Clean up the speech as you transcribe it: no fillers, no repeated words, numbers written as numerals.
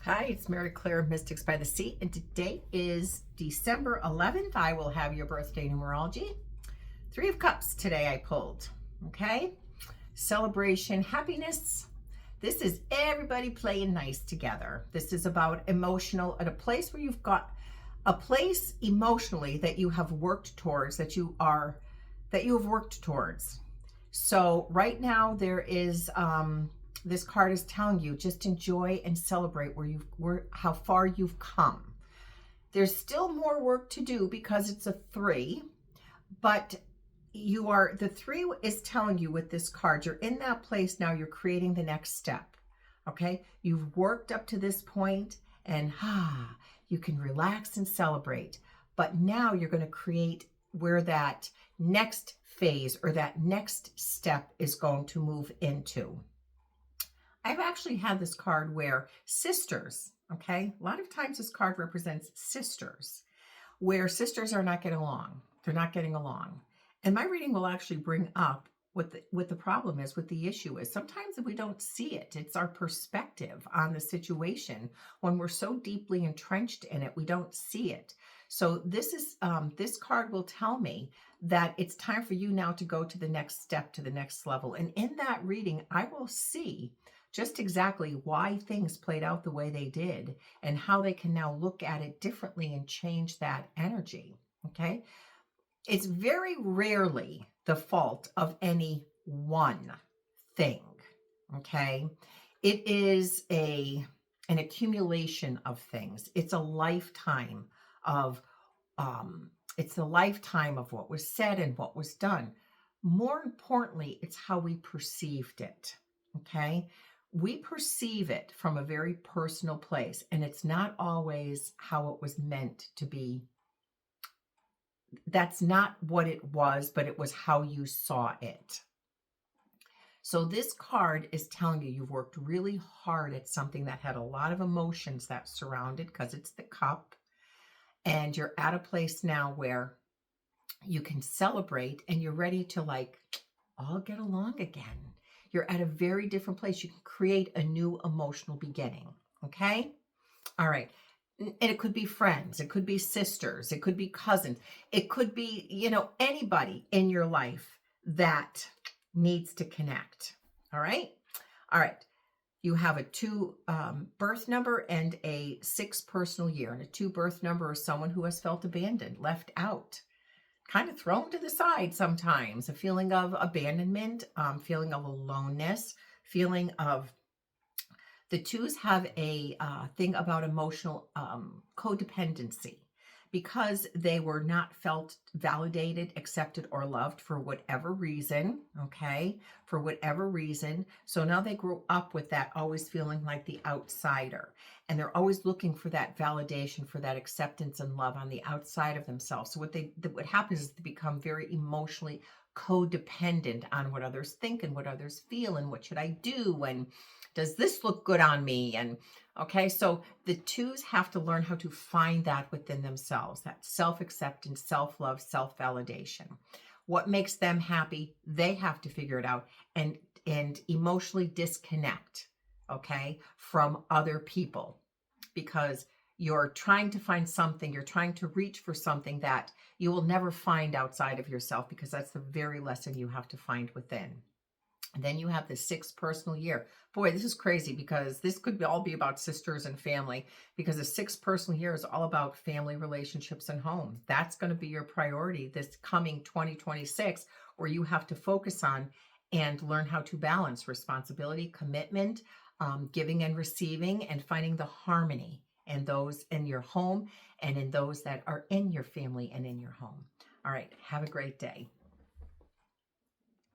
Hi, it's Mary Clare of Mystics by the Sea, and today is December 11th. I will have your birthday numerology. Three of Cups today I pulled, okay? Celebration, happiness. This is everybody playing nice together. This is about emotional, at a place where you've got a place emotionally that you have worked towards, that you have worked towards. So right now there is, this card is telling you just enjoy and celebrate how far you've come. There's still more work to do because it's a 3, but the 3 is telling you with this card, you're in that place now, you're creating the next step. Okay. You've worked up to this point and you can relax and celebrate, but now you're going to create where that next phase or that next step is going to move into. I've actually had this card where sisters, okay, a lot of times this card represents sisters, where sisters are not getting along. They're not getting along. And my reading will actually bring up what the problem is, what the issue is. Sometimes we don't see it. It's our perspective on the situation. When we're so deeply entrenched in it, we don't see it. So this card will tell me that it's time for you now to go to the next step, to the next level. And in that reading, I will see just exactly why things played out the way they did and how they can now look at it differently and change that energy. Okay. It's very rarely the fault of any one thing. Okay. It is an accumulation of things. It's a lifetime of, what was said and what was done. More importantly, it's how we perceived it. Okay. We perceive it from a very personal place, and it's not always how it was meant to be. That's not what it was, but it was how you saw it. So this card is telling you you've worked really hard at something that had a lot of emotions that surrounded, because it's the Cup, and you're at a place now where you can celebrate and you're ready to all get along again. You're at a very different place. You can create a new emotional beginning. Okay. All right. And it could be friends. It could be sisters. It could be cousins. It could be, anybody in your life that needs to connect. All right. All right. You have a 2 birth number and a 6 personal year. And a 2 birth number is someone who has felt abandoned, left out, kind of thrown to the side sometimes. A feeling of abandonment, feeling of aloneness, feeling of... The 2s have a thing about emotional codependency, because they were not felt validated, accepted, or loved for whatever reason, okay? For whatever reason. So now they grew up with that, always feeling like the outsider. And they're always looking for that validation, for that acceptance and love on the outside of themselves. So what happens is they become very emotionally codependent on what others think and what others feel and what should I do and does this look good on me? And okay, so the 2s have to learn how to find that within themselves, that self-acceptance, self-love, self-validation. What makes them happy, they have to figure it out and emotionally disconnect, okay, from other people, because you're trying to find something, you're trying to reach for something that you will never find outside of yourself, because that's the very lesson you have to find within. And then you have the 6 personal year. Boy, this is crazy, because this could all be about sisters and family, because the 6 personal year is all about family relationships and home. That's going to be your priority this coming 2026, where you have to focus on and learn how to balance responsibility, commitment, giving and receiving, and finding the harmony in those in your home and in those that are in your family and in your home. All right. Have a great day.